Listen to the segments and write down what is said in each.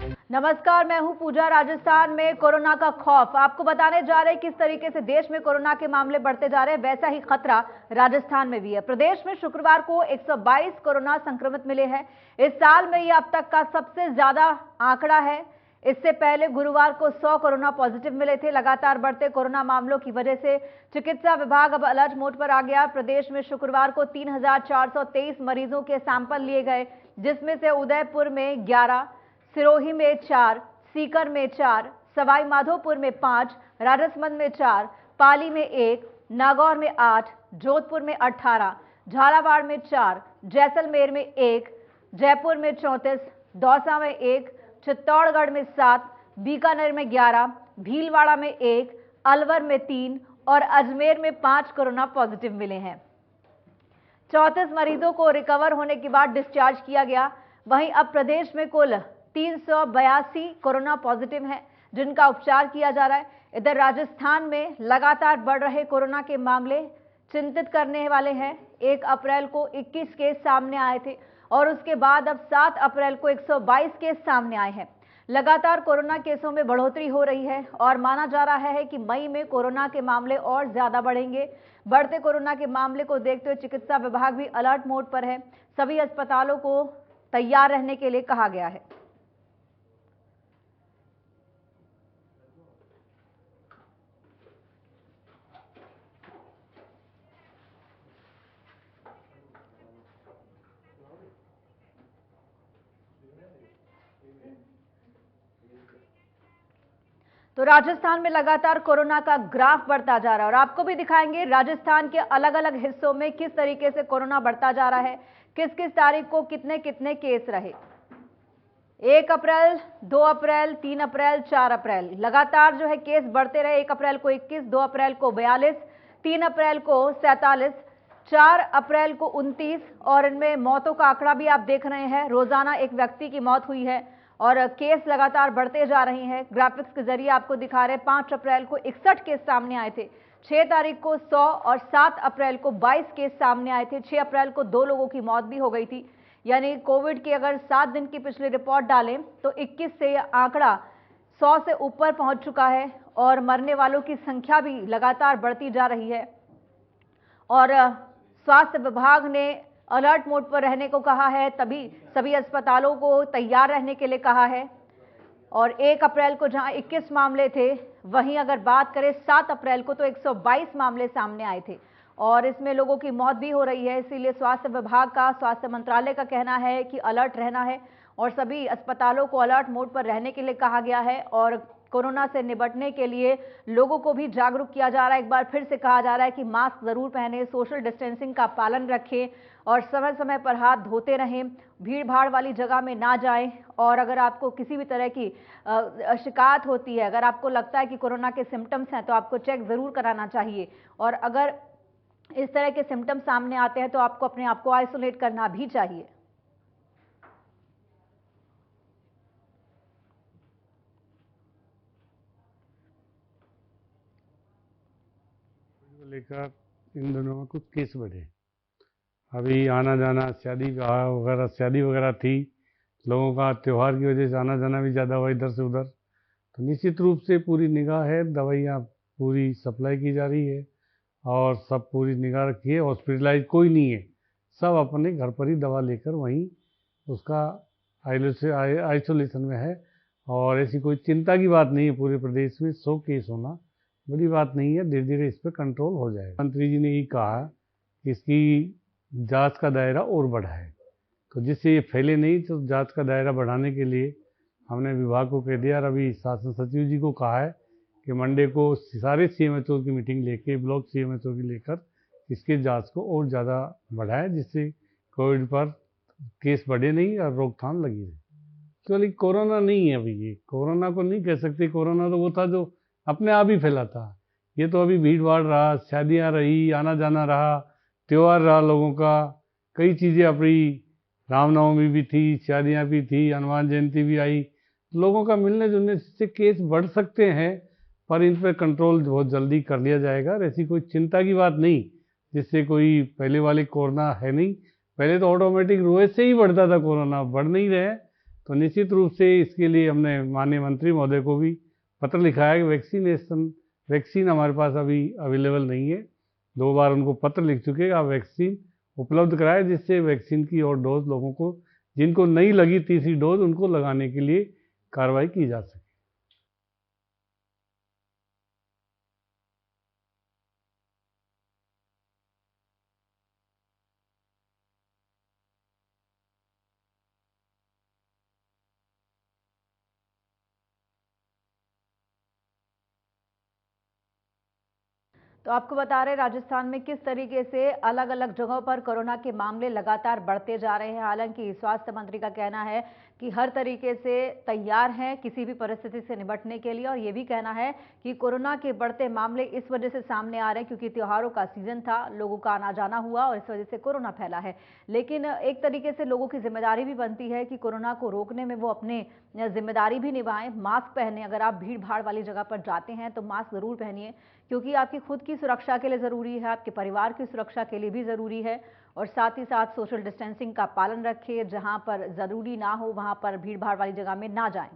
नमस्कार, मैं हूं पूजा। राजस्थान में कोरोना का खौफ आपको बताने जा रहे हैं। किस तरीके से देश में कोरोना के मामले बढ़ते जा रहे हैं, वैसा ही खतरा राजस्थान में भी है। प्रदेश में शुक्रवार को 122 कोरोना संक्रमित मिले हैं। इस साल में यह अब तक का सबसे ज्यादा आंकड़ा है। इससे पहले गुरुवार को 100 कोरोना पॉजिटिव मिले थे। लगातार बढ़ते कोरोना मामलों की वजह से चिकित्सा विभाग अब अलर्ट मोड पर आ गया। प्रदेश में शुक्रवार को 3,423 मरीजों के सैंपल लिए गए, जिसमें से उदयपुर में 11, सिरोही में 4, सीकर में 4, सवाई माधोपुर में 5, राजसमंद में 4, पाली में 1, नागौर में 8, जोधपुर में 18, झालावाड़ में 4, जैसलमेर में 1, जयपुर में 34, दौसा में 1, चित्तौड़गढ़ में 7, बीकानेर में 11, भीलवाड़ा में 1, अलवर में 3 और अजमेर में 5 कोरोना पॉजिटिव मिले हैं। 34 मरीजों को रिकवर होने के बाद डिस्चार्ज किया गया। वहीं अब प्रदेश में कुल 382 कोरोना पॉजिटिव हैं, जिनका उपचार किया जा रहा है। इधर राजस्थान में लगातार बढ़ रहे कोरोना के मामले चिंतित करने वाले हैं। 1 अप्रैल को 21 केस सामने आए थे और उसके बाद अब 7 अप्रैल को 122 केस सामने आए हैं। लगातार कोरोना केसों में बढ़ोतरी हो रही है और माना जा रहा है कि मई में कोरोना के मामले और ज्यादा बढ़ेंगे। बढ़ते कोरोना के मामले को देखते हुए चिकित्सा विभाग भी अलर्ट मोड पर है। सभी अस्पतालों को तैयार रहने के लिए कहा गया है। तो राजस्थान में लगातार कोरोना का ग्राफ बढ़ता जा रहा है और आपको भी दिखाएंगे राजस्थान के अलग अलग हिस्सों में किस तरीके से कोरोना बढ़ता जा रहा है, किस किस तारीख को कितने कितने केस रहे। 1 अप्रैल, 2 अप्रैल, 3 अप्रैल, 4 अप्रैल लगातार जो है केस बढ़ते रहे। 1 अप्रैल को 21, 2 अप्रैल को 42, 3 अप्रैल को 47, 4 अप्रैल को 29 और इनमें मौतों का आंकड़ा भी आप देख रहे हैं। रोजाना एक व्यक्ति की मौत हुई है और केस लगातार बढ़ते जा रहे हैं। ग्राफिक्स के जरिए आपको दिखा रहे हैं। 5 अप्रैल को 61 केस सामने आए थे, 6 तारीख को 100 और 7 अप्रैल को 22 केस सामने आए थे। 6 अप्रैल को 2 लोगों की मौत भी हो गई थी। यानी कोविड की अगर 7 दिन की पिछली रिपोर्ट डालें तो 21 से यह आंकड़ा 100 से ऊपर पहुंच चुका है और मरने वालों की संख्या भी लगातार बढ़ती जा रही है। और स्वास्थ्य विभाग ने अलर्ट मोड पर रहने को कहा है, तभी सभी अस्पतालों को तैयार रहने के लिए कहा है। और 1 अप्रैल को जहां 21 मामले थे, वहीं अगर बात करें 7 अप्रैल को तो 122 मामले सामने आए थे और इसमें लोगों की मौत भी हो रही है। इसीलिए स्वास्थ्य विभाग का, स्वास्थ्य मंत्रालय का कहना है कि अलर्ट रहना है और सभी अस्पतालों को अलर्ट मोड पर रहने के लिए कहा गया है। और कोरोना से निपटने के लिए लोगों को भी जागरूक किया जा रहा है। एक बार फिर से कहा जा रहा है कि मास्क जरूर पहने, सोशल डिस्टेंसिंग का पालन रखें और समय समय पर हाथ धोते रहें, भीड़ भाड़ वाली जगह में ना जाएं। और अगर आपको किसी भी तरह की शिकायत होती है, अगर आपको लगता है कि कोरोना के सिम्टम्स हैं, तो आपको चेक जरूर कराना चाहिए। और अगर इस तरह के सिम्टम्स सामने आते हैं तो आपको अपने आप को आइसोलेट करना भी चाहिए। लेकर इन दिनों में कुछ केस बढ़े। अभी आना जाना, शादी वगैरह थी, लोगों का त्यौहार की वजह से आना जाना भी ज़्यादा हुआ इधर से उधर। तो निश्चित रूप से पूरी निगाह है, दवाइयाँ पूरी सप्लाई की जा रही है और सब पूरी निगाह रखी है। हॉस्पिटलाइज कोई नहीं है, सब अपने घर पर ही दवा लेकर वहीं उसका आइसोलेशन में है। और ऐसी कोई चिंता की बात नहीं है। पूरे प्रदेश में 100 केस होना बड़ी बात नहीं है, धीरे धीरे इस पर कंट्रोल हो जाएगा। मंत्री जी ने ये कहा कि इसकी जांच का दायरा और बढ़ाए, तो जिससे ये फैले नहीं, तो जांच का दायरा बढ़ाने के लिए हमने विभाग को कह दिया और अभी शासन सचिव जी को कहा है कि मंडे को सारे सीएमएचओ की मीटिंग लेके, ब्लॉक सीएमएचओ की लेकर इसके जांच को और ज़्यादा बढ़ाए, जिससे कोविड पर केस बढ़े नहीं और रोकथाम लगी रहे। एक्चुअली कोरोना नहीं है अभी, ये कोरोना को नहीं कह सकते। कोरोना तो वो था जो अपने आप ही फैला था। ये तो अभी भीड़ भाड़ रहा, शादियाँ रही, आना जाना रहा, त्यौहार रहा लोगों का, कई चीज़ें अपनी, रामनवमी भी थी, शादियाँ भी थी, हनुमान जयंती भी आई। लोगों का मिलने जुलने से केस बढ़ सकते हैं, पर इन पर कंट्रोल बहुत जल्दी कर लिया जाएगा। और ऐसी कोई चिंता की बात नहीं, जिससे कोई पहले वाली कोरोना है नहीं। पहले तो ऑटोमेटिक रोए से ही बढ़ता था कोरोना, बढ़ नहीं रहे। तो निश्चित रूप से इसके लिए हमने माननीय मंत्री महोदय को भी पत्र लिखा है कि वैक्सीन हमारे पास अभी अवेलेबल नहीं है। 2 बार उनको पत्र लिख चुके हैं, आप वैक्सीन उपलब्ध कराएं, जिससे वैक्सीन की और डोज लोगों को जिनको नहीं लगी तीसरी डोज उनको लगाने के लिए कार्रवाई की जा सके। तो आपको बता रहे राजस्थान में किस तरीके से अलग अलग जगहों पर कोरोना के मामले लगातार बढ़ते जा रहे हैं। हालांकि स्वास्थ्य मंत्री का कहना है कि हर तरीके से तैयार हैं किसी भी परिस्थिति से निपटने के लिए, और ये भी कहना है कि कोरोना के बढ़ते मामले इस वजह से सामने आ रहे हैं क्योंकि त्योहारों का सीजन था, लोगों का आना जाना हुआ और इस वजह से कोरोना फैला है। लेकिन एक तरीके से लोगों की जिम्मेदारी भी बनती है कि कोरोना को रोकने में वो अपने जिम्मेदारी भी निभाएं, मास्क पहने। अगर आप भीड़ भाड़ वाली जगह पर जाते हैं तो मास्क जरूर पहनिए, क्योंकि आपकी खुद की सुरक्षा के लिए ज़रूरी है, आपके परिवार की सुरक्षा के लिए भी ज़रूरी है। और साथ ही साथ सोशल डिस्टेंसिंग का पालन रखिए, जहां पर ज़रूरी ना हो वहां पर भीड़ भाड़ वाली जगह में ना जाएं।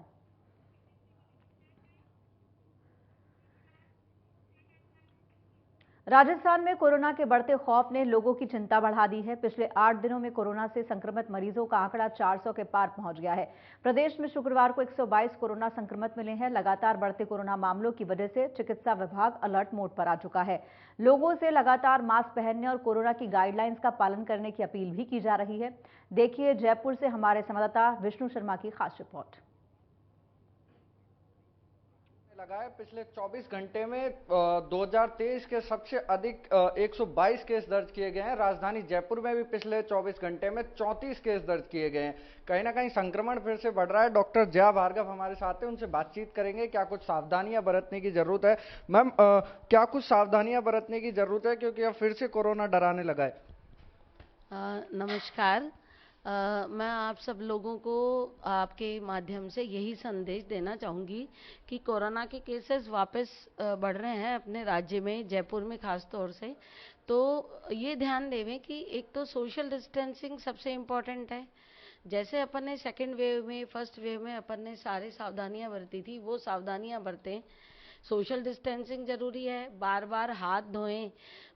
राजस्थान में कोरोना के बढ़ते खौफ ने लोगों की चिंता बढ़ा दी है। पिछले 8 दिनों में कोरोना से संक्रमित मरीजों का आंकड़ा 400 के पार पहुंच गया है। प्रदेश में शुक्रवार को 122 कोरोना संक्रमित मिले हैं। लगातार बढ़ते कोरोना मामलों की वजह से चिकित्सा विभाग अलर्ट मोड पर आ चुका है। लोगों से लगातार मास्क पहनने और कोरोना की गाइडलाइंस का पालन करने की अपील भी की जा रही है। देखिए जयपुर से हमारे संवाददाता विष्णु शर्मा की खास रिपोर्ट। लगाए पिछले 24 घंटे में 2023 के सबसे अधिक 122 केस दर्ज किए गए हैं। राजधानी जयपुर में भी पिछले 24 घंटे में 34 केस दर्ज किए गए हैं। कहीं ना कहीं संक्रमण फिर से बढ़ रहा है। डॉक्टर जया भार्गव हमारे साथ हैं, उनसे बातचीत करेंगे। क्या कुछ सावधानियां बरतने की जरूरत है? मैम, क्या कुछ सावधानियां बरतने की जरूरत है, क्योंकि अब फिर से कोरोना डराने लगा है? नमस्कार। मैं आप सब लोगों को आपके माध्यम से यही संदेश देना चाहूँगी कि कोरोना के केसेस वापस बढ़ रहे हैं अपने राज्य में, जयपुर में खास तौर से। तो ये ध्यान देवें कि एक तो सोशल डिस्टेंसिंग सबसे इम्पॉर्टेंट है। जैसे अपन ने सेकेंड वेव में, फर्स्ट वेव में अपन ने सारी सावधानियां बरती थी, वो सावधानियां बरतें। सोशल डिस्टेंसिंग जरूरी है, बार बार हाथ धोएं,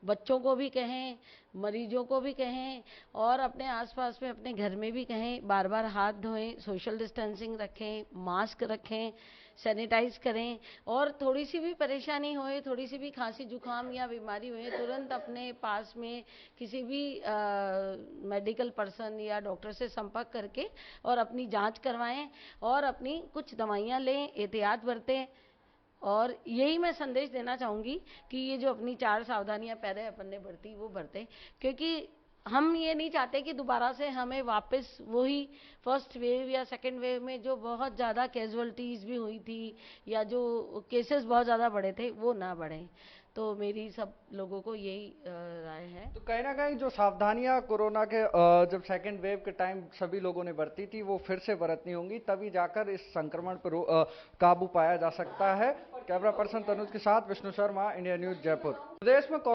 बच्चों को भी कहें, मरीजों को भी कहें और अपने आसपास में अपने घर में भी कहें, बार बार हाथ धोएं, सोशल डिस्टेंसिंग रखें, मास्क रखें, सैनिटाइज करें। और थोड़ी सी भी परेशानी होए, थोड़ी सी भी खांसी जुकाम या बीमारी होए, तुरंत अपने पास में किसी भी मेडिकल पर्सन या डॉक्टर से संपर्क करके और अपनी जांच करवाएं और अपनी कुछ दवाइयां लें, एहतियात बरतें। और यही मैं संदेश देना चाहूँगी कि ये जो अपनी 4 सावधानियां पहले अपन ने बरती वो बरतें, क्योंकि हम ये नहीं चाहते कि दोबारा से हमें वापस वही फर्स्ट वेव या सेकेंड वेव में जो बहुत ज़्यादा कैजुअलिटीज़ भी हुई थी या जो केसेस बहुत ज़्यादा बढ़े थे वो ना बढ़ें। तो मेरी सब लोगों को यही राय है। तो कहीं ना कहीं जो सावधानियां कोरोना के जब सेकेंड वेव के टाइम सभी लोगों ने बरती थी वो फिर से बरतनी होंगी, तभी जाकर इस संक्रमण पर काबू पाया जा सकता है। कैमरा पर्सन तनुज के साथ विष्णु शर्मा, इंडिया न्यूज जयपुर। प्रदेश में तो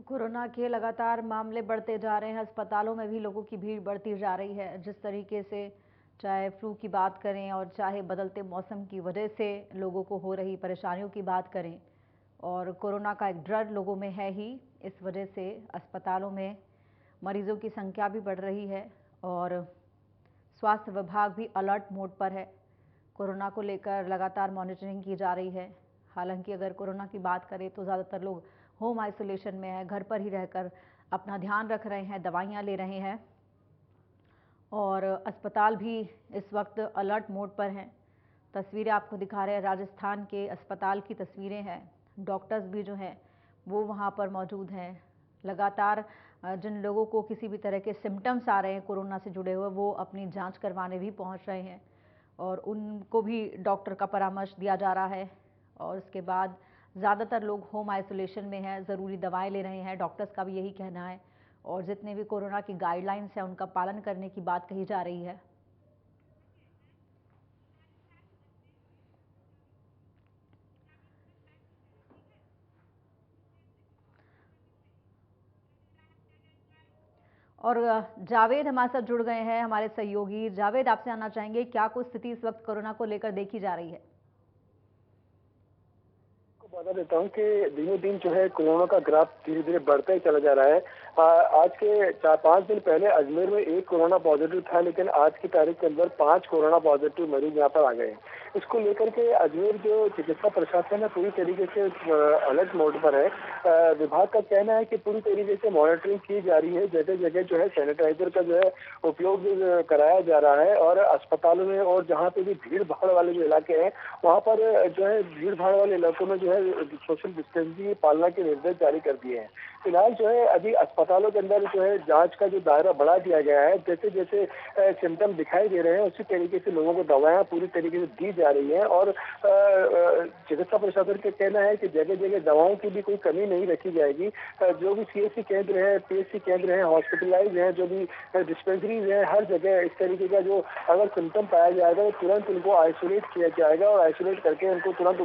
कोरोना के लगातार मामले बढ़ते जा रहे हैं। अस्पतालों में भी लोगों की भीड़ बढ़ती जा रही है। जिस तरीके से चाहे फ्लू की बात करें और चाहे बदलते मौसम की वजह से लोगों को हो रही परेशानियों की बात करें, और कोरोना का एक डर लोगों में है ही, इस वजह से अस्पतालों में मरीजों की संख्या भी बढ़ रही है और स्वास्थ्य विभाग भी अलर्ट मोड पर है। कोरोना को लेकर लगातार मॉनिटरिंग की जा रही है। हालांकि अगर कोरोना की बात करें तो ज़्यादातर लोग होम आइसोलेशन में है, घर पर ही रहकर अपना ध्यान रख रहे हैं, दवाइयाँ ले रहे हैं और अस्पताल भी इस वक्त अलर्ट मोड पर हैं। तस्वीरें आपको दिखा रहे हैं, राजस्थान के अस्पताल की तस्वीरें हैं। डॉक्टर्स भी जो हैं वो वहाँ पर मौजूद हैं। लगातार जिन लोगों को किसी भी तरह के सिम्टम्स आ रहे हैं कोरोना से जुड़े हुए, वो अपनी जांच करवाने भी पहुँच रहे हैं और उनको भी डॉक्टर का परामर्श दिया जा रहा है। और उसके बाद ज़्यादातर लोग होम आइसोलेशन में हैं, ज़रूरी दवाएं ले रहे हैं, डॉक्टर्स का भी यही कहना है। और जितने भी कोरोना की गाइडलाइंस हैं उनका पालन करने की बात कही जा रही है। और जावेद हमारे साथ जुड़ गए हैं, हमारे सहयोगी। जावेद, आपसे आना चाहेंगे, क्या कुछ स्थिति इस वक्त कोरोना को लेकर देखी जा रही है? बता देता हूँ कि दिनों दिन जो है कोरोना का ग्राफ धीरे धीरे बढ़ता ही चला जा रहा है। आज के 4-5 दिन पहले अजमेर में 1 कोरोना पॉजिटिव था, लेकिन आज की तारीख के अंदर 5 कोरोना पॉजिटिव मरीज यहाँ पर आ गए हैं। इसको लेकर के अजमेर जो चिकित्सा प्रशासन है पूरी तरीके से अलर्ट मोड पर है। विभाग का कहना है कि पूरी तरीके से मॉनिटरिंग की जा रही है। जगह जगह जो है सैनिटाइजर का जो है उपयोग कराया जा रहा है और अस्पतालों में और जहाँ पे भी भीड़ भाड़ वाले जो इलाके हैं वहाँ पर जो है भीड़ भाड़ वाले इलाकों में जो है सोशल डिस्टेंसिंग की पालना के निर्देश जारी कर दिए हैं। फिलहाल जो है अभी अस्पतालों के अंदर जो है जांच का जो दायरा बढ़ा दिया गया है। जैसे जैसे सिम्टम दिखाई दे रहे हैं उसी तरीके से लोगों को दवाएं पूरी तरीके से दी जा रही हैं और चिकित्सा प्रशासन का कहना है कि जगह जगह दवाओं की भी कोई कमी नहीं रखी जाएगी। जो भी CHC केंद्र है, PHC केंद्र है, हॉस्पिटलाइज है, जो भी डिस्पेंसरीज है, हर जगह इस तरीके का जो अगर सिम्टम पाया जाएगा तो तुरंत उनको आइसोलेट किया जाएगा और आइसोलेट करके उनको तुरंत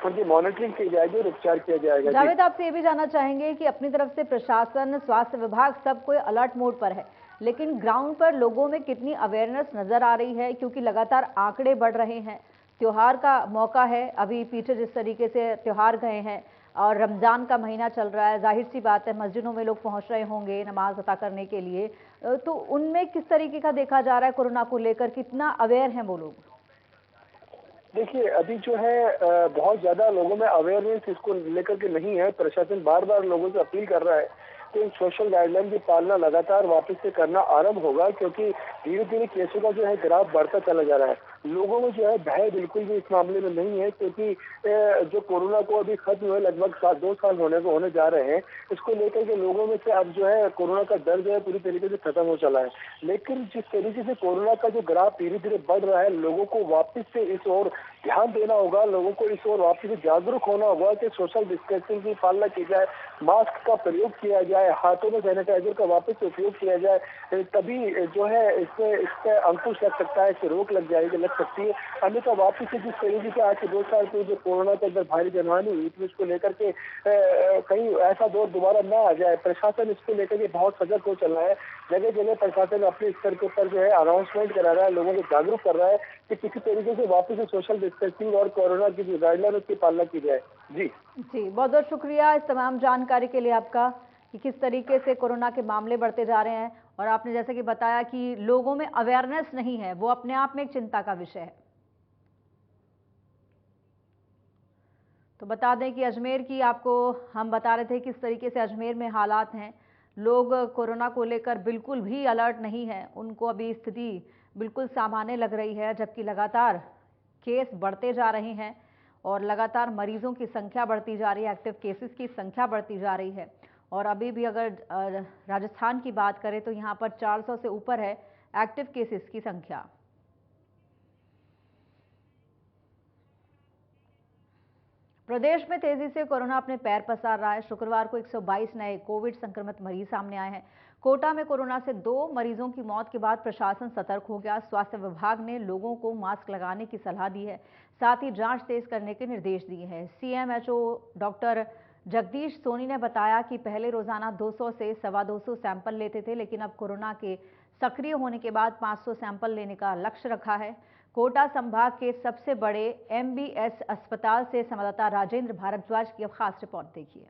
उनकी मॉनिटरिंग की जाएगी और उपचार किया जाएगा। जावेद, आपसे ये भी जानना चाहेंगे कि अपनी तरफ से प्रशासन, स्वास्थ्य विभाग सब कोई अलर्ट मोड पर है, लेकिन ग्राउंड पर लोगों में कितनी अवेयरनेस नजर आ रही है? क्योंकि लगातार आंकड़े बढ़ रहे हैं, त्योहार का मौका है, अभी पीछे जिस तरीके से त्योहार गए हैं और रमजान का महीना चल रहा है, जाहिर सी बात है मस्जिदों में लोग पहुंच रहे होंगे नमाज अता करने के लिए, तो उनमें किस तरीके का देखा जा रहा है कोरोना को लेकर, कितना अवेयर हैं वो लोग? देखिए, अभी जो है बहुत ज्यादा लोगों में अवेयरनेस इसको लेकर के नहीं है। प्रशासन बार बार लोगों से अपील कर रहा है कि सोशल गाइडलाइन की पालना लगातार वापस से करना आरंभ होगा, क्योंकि धीरे धीरे केसों का जो है ग्राफ बढ़ता चला जा रहा है। लोगों में जो है भय बिल्कुल भी इस मामले में नहीं है, क्योंकि जो कोरोना को अभी खत्म हुए लगभग 2 साल होने जा रहे हैं। इसको लेकर के लोगों में से अब जो है कोरोना का डर जो है पूरी तरीके से खत्म हो चला है। लेकिन जिस तरीके से कोरोना का जो ग्राफ धीरे धीरे बढ़ रहा है, लोगों को वापस से इस ओर ध्यान देना होगा, लोगों को इस ओर वापस से जागरूक होना होगा कि सोशल डिस्टेंसिंग की पालना की जाए, मास्क का प्रयोग किया जाए, हाथों में सैनिटाइजर का वापस से उपयोग किया जाए, तभी जो है इससे अंकुश लग सकता है, इससे रोक लग सकती है। अन्यथा वापस से जिस तरीके से आज से 2 साल पहले जो कोरोना के अंदर भारी जनहानि हुई थी, उसको लेकर के कहीं ऐसा दौर दोबारा न आ जाए। प्रशासन इसको लेकर के बहुत सजग हो चल रहा है। जगह जगह प्रशासन अपने स्तर के ऊपर जो है अनाउंसमेंट करा रहा है, लोगों को जागरूक कर रहा है कि किसी तरीके से वापस से सोशल डिस्टेंसिंग और कोरोना की जो गाइडलाइन उसकी पालना की जाए। जी बहुत बहुत शुक्रिया इस तमाम जानकारी के लिए आपका, कि किस तरीके से कोरोना के मामले बढ़ते जा रहे हैं और आपने जैसे कि बताया कि लोगों में अवेयरनेस नहीं है, वो अपने आप में एक चिंता का विषय है। तो बता दें कि अजमेर की आपको हम बता रहे थे किस तरीके से अजमेर में हालात हैं। लोग कोरोना को लेकर बिल्कुल भी अलर्ट नहीं है, उनको अभी स्थिति बिल्कुल सामान्य लग रही है, जबकि लगातार केस बढ़ते जा रहे हैं और लगातार मरीजों की संख्या बढ़ती जा रही है, एक्टिव केसेस की संख्या बढ़ती जा रही है। और अभी भी अगर राजस्थान की बात करें तो यहाँ पर 400 से ऊपर है एक्टिव केसेस की संख्या। प्रदेश में तेजी से कोरोना अपने पैर पसार रहा है। शुक्रवार को 122 नए कोविड संक्रमित मरीज सामने आए हैं। कोटा में कोरोना से 2 मरीजों की मौत के बाद प्रशासन सतर्क हो गया। स्वास्थ्य विभाग ने लोगों को मास्क लगाने की सलाह दी है, साथ ही जांच तेज करने के निर्देश दिए हैं। CMHO डॉक्टर जगदीश सोनी ने बताया कि पहले रोजाना 200 से 225 सैंपल लेते थे, लेकिन अब कोरोना के सक्रिय होने के बाद 500 सैंपल लेने का लक्ष्य रखा है। कोटा संभाग के सबसे बड़े MBS अस्पताल से संवाददाता राजेंद्र भारद्वाज की अब खास रिपोर्ट देखिए।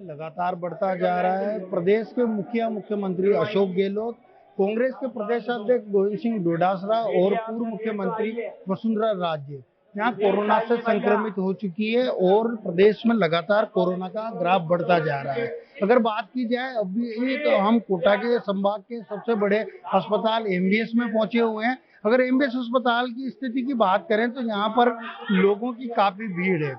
लगातार बढ़ता जा रहा है। प्रदेश के मुख्यमंत्री अशोक गहलोत, कांग्रेस के प्रदेश अध्यक्ष गोविंद सिंह डोटासरा और पूर्व मुख्यमंत्री वसुंधरा राजे यहाँ कोरोना से संक्रमित हो चुकी है और प्रदेश में लगातार कोरोना का ग्राफ बढ़ता जा रहा है। अगर बात की जाए अभी तो हम कोटा के संभाग के सबसे बड़े अस्पताल MBS में पहुंचे हुए हैं। अगर MBS अस्पताल की स्थिति की बात करें तो यहाँ पर लोगों की काफी भीड़ है।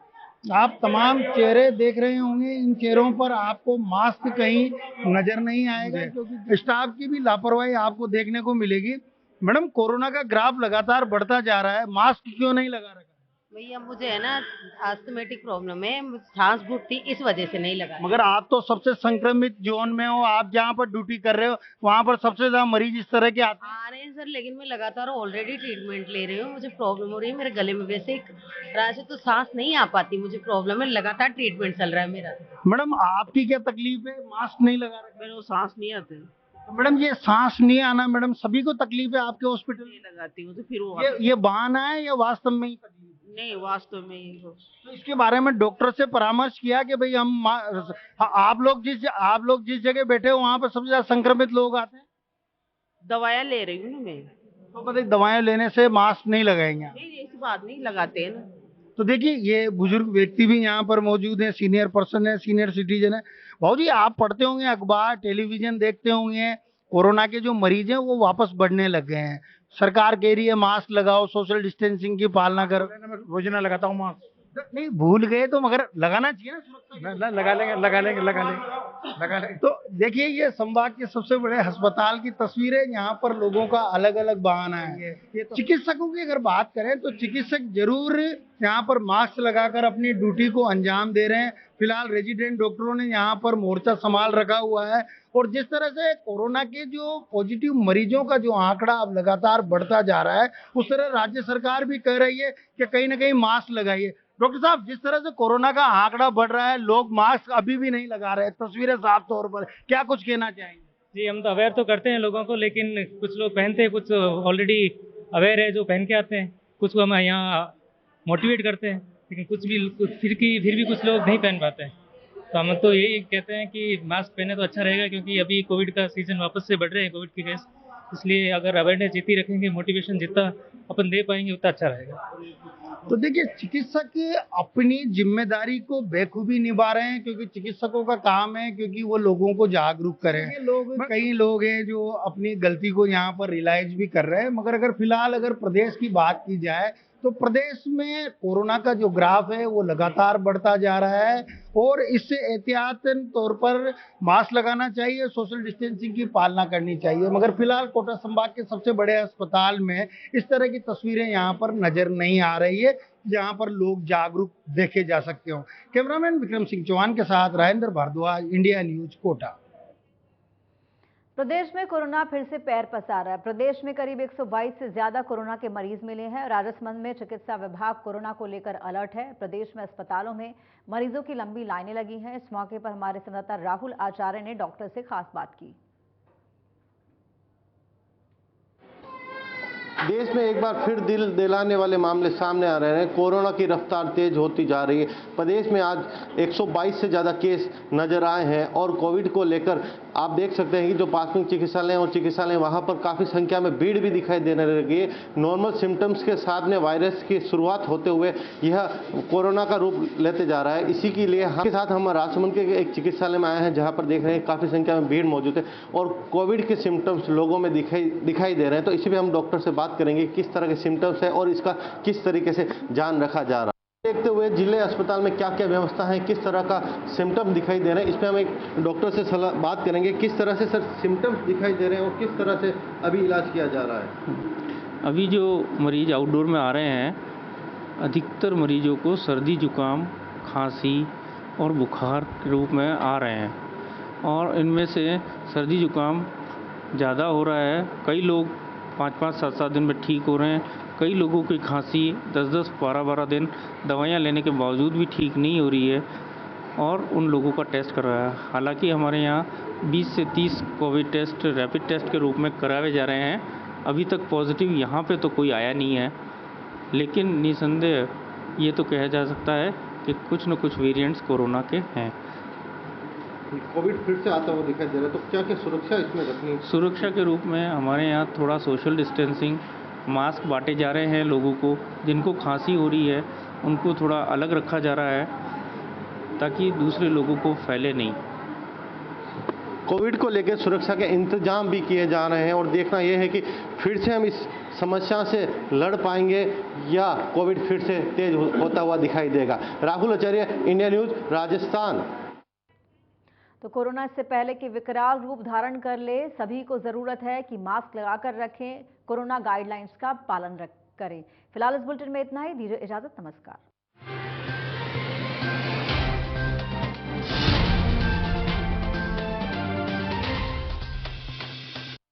आप तमाम चेहरे देख रहे होंगे, इन चेहरों पर आपको मास्क कहीं नजर नहीं आएगा, क्योंकि स्टाफ की भी लापरवाही आपको देखने को मिलेगी। मैडम, कोरोना का ग्राफ लगातार बढ़ता जा रहा है, मास्क क्यों नहीं लगा रखा? भैया मुझे है ना अस्थमेटिक प्रॉब्लम है, मुझे सांस घुटती, इस वजह से नहीं लगा। मगर आप तो सबसे संक्रमित जोन में हो, आप जहाँ पर ड्यूटी कर रहे हो वहाँ पर सबसे ज्यादा मरीज इस तरह के आते हैं। आ रहे हैं सर, लेकिन मैं लगातार ऑलरेडी ट्रीटमेंट ले रही हूँ। मुझे प्रॉब्लम हो रही है मेरे गले में, वैसे एक तरह से तो सांस नहीं आ पाती, मुझे प्रॉब्लम है, लगातार ट्रीटमेंट चल रहा है मेरा। मैडम आपकी क्या तकलीफ है, मास्क नहीं लगा रहे? मेरे को सांस नहीं आते, तो मैडम ये सांस नहीं आना मैडम सभी को तकलीफ है आपके हॉस्पिटल नहीं लगाती हूँ तो फिर वो ये बहाना है या वास्तव में ही तकलीफ है? नहीं, वास्तव में ही हो। तो इसके बारे में डॉक्टर से परामर्श किया कि भाई आप लोग जिस जगह बैठे हो वहाँ पर सबसे ज्यादा संक्रमित लोग आते हैं, दवाइयाँ ले रही हूँ ना मैं। तो बताइए दवाएं लेने से मास्क नहीं लगाएंगे आप? नहीं, ऐसी बात नहीं, लगाते हैं ना। तो देखिए ये बुजुर्ग व्यक्ति भी यहाँ पर मौजूद है, सीनियर पर्सन है, सीनियर सिटीजन है। भाजी आप पढ़ते होंगे अखबार, टेलीविजन देखते होंगे, कोरोना के जो मरीज हैं वो वापस बढ़ने लग गए हैं। सरकार कह रही है मास्क लगाओ, सोशल डिस्टेंसिंग की पालना करो। मैं रोजाना लगाता हूँ मास्क। नहीं भूल गए तो मगर लगाना चाहिए ना सुरक्षा के लिए। लगा लेंगे। तो देखिए ये संभाग के सबसे बड़े अस्पताल की तस्वीर है। यहाँ पर लोगों का अलग अलग बहाना है। चिकित्सकों की अगर बात करें तो चिकित्सक जरूर यहाँ पर मास्क लगाकर अपनी ड्यूटी को अंजाम दे रहे हैं। फिलहाल रेजिडेंट डॉक्टरों ने यहाँ पर मोर्चा संभाल रखा हुआ है और जिस तरह से कोरोना के जो पॉजिटिव मरीजों का जो आंकड़ा अब लगातार बढ़ता जा रहा है, उस तरह राज्य सरकार भी कह रही है कि कहीं ना कहीं मास्क लगाइए। डॉक्टर साहब, जिस तरह से कोरोना का आंकड़ा बढ़ रहा है, लोग मास्क अभी भी नहीं लगा रहे, तस्वीरें साफ तौर पर, क्या कुछ कहना चाहेंगे? जी, हम तो अवेयर तो करते हैं लोगों को, लेकिन कुछ लोग पहनते हैं, कुछ ऑलरेडी अवेयर है जो पहन के आते हैं, कुछ को हम यहाँ मोटिवेट करते हैं, लेकिन फिर भी कुछ लोग नहीं पहन पाते हैं। तो हम तो यही कहते हैं कि मास्क पहने तो अच्छा रहेगा, क्योंकि अभी कोविड का सीजन वापस से बढ़ रहे हैं, कोविड के केस, इसलिए अगर अवेयरनेस जितनी रखेंगे, मोटिवेशन जितना अपन दे पाएंगे उतना अच्छा रहेगा। तो देखिए चिकित्सक अपनी जिम्मेदारी को बेखूबी निभा रहे हैं, क्योंकि चिकित्सकों का काम है क्योंकि वो लोगों को जागरूक करें। कई लोग हैं जो अपनी गलती को यहाँ पर रियलाइज भी कर रहे हैं। मगर अगर फिलहाल अगर प्रदेश की बात की जाए तो प्रदेश में कोरोना का जो ग्राफ है वो लगातार बढ़ता जा रहा है और इससे एहतियातन तौर पर मास्क लगाना चाहिए, सोशल डिस्टेंसिंग की पालना करनी चाहिए। मगर फिलहाल कोटा संभाग के सबसे बड़े अस्पताल में इस तरह की तस्वीरें यहाँ पर नजर नहीं आ रही है जहाँ पर लोग जागरूक देखे जा सकते हो। कैमरामैन विक्रम सिंह चौहान के साथ राजेंद्र भारद्वाज, इंडिया न्यूज, कोटा। प्रदेश में कोरोना फिर से पैर पसार रहा है। प्रदेश में करीब 122 से ज्यादा कोरोना के मरीज मिले हैं। राजसमंद में चिकित्सा विभाग कोरोना को लेकर अलर्ट है। प्रदेश में अस्पतालों में मरीजों की लंबी लाइनें लगी हैं। इस मौके पर हमारे संवाददाता राहुल आचार्य ने डॉक्टर से खास बात की। देश में एक बार फिर दिल दिलाने वाले मामले सामने आ रहे हैं। कोरोना की रफ्तार तेज होती जा रही है। प्रदेश में आज 122 से ज़्यादा केस नजर आए हैं और कोविड को लेकर आप देख सकते हैं कि जो प्राथमिक चिकित्सालय और चिकित्सालय वहां पर काफ़ी संख्या में भीड़ भी दिखाई देने लगी है। नॉर्मल सिम्टम्स के साथ में वायरस की शुरुआत होते हुए यह कोरोना का रूप लेते जा रहा है। इसी के लिए हम साथ हम राजसमंद के एक चिकित्सालय में आए हैं जहाँ पर देख रहे हैं काफ़ी संख्या में भीड़ मौजूद है और कोविड के सिम्टम्स लोगों में दिखाई दे रहे हैं। तो इसी पर हम डॉक्टर से बात करेंगे किस तरह के सिम्टम्स है और इसका किस तरीके से ध्यान रखा जा रहा है। देखते हुए जिले अस्पताल में क्या क्या व्यवस्था है, किस तरह का सिम्टम दिखाई दे रहे हैं, इस पर हम एक डॉक्टर से बात करेंगे। किस तरह से सर सिम्टम्स दिखाई दे रहे हैं और किस तरह से अभी इलाज किया जा रहा है? अभी जो मरीज आउटडोर में आ रहे हैं, अधिकतर मरीजों को सर्दी जुकाम, खांसी और बुखार के रूप में आ रहे हैं और इनमें से सर्दी जुकाम ज़्यादा हो रहा है। कई लोग 5-5, 7-7 दिन में ठीक हो रहे हैं। कई लोगों की खांसी 10-10, 12-12 दिन दवाइयाँ लेने के बावजूद भी ठीक नहीं हो रही है और उन लोगों का टेस्ट कर रहा है। हालांकि हमारे यहाँ 20 से 30 कोविड टेस्ट रैपिड टेस्ट के रूप में कराए जा रहे हैं। अभी तक पॉजिटिव यहाँ पे तो कोई आया नहीं है, लेकिन निसंदेह ये तो कहा जा सकता है कि कुछ न कुछ वेरिएंट्स कोरोना के हैं। कोविड फिर से आता हुआ दिखाई दे रहा है, तो क्या क्या सुरक्षा इसमें रखनी? सुरक्षा के रूप में हमारे यहाँ थोड़ा सोशल डिस्टेंसिंग, मास्क बांटे जा रहे हैं लोगों को। जिनको खांसी हो रही है उनको थोड़ा अलग रखा जा रहा है ताकि दूसरे लोगों को फैले नहीं। कोविड को लेकर सुरक्षा के इंतजाम भी किए जा रहे हैं और देखना यह है कि फिर से हम इस समस्या से लड़ पाएंगे या कोविड फिर से तेज होता हुआ दिखाई देगा। राहुल आचार्य, इंडिया न्यूज, राजस्थान। तो कोरोना इससे पहले कि विकराल रूप धारण कर ले, सभी को जरूरत है कि मास्क लगाकर रखें, कोरोना गाइडलाइंस का पालन करें। फिलहाल इस बुलेटिन में इतना ही। दीजिए इजाजत, नमस्कार।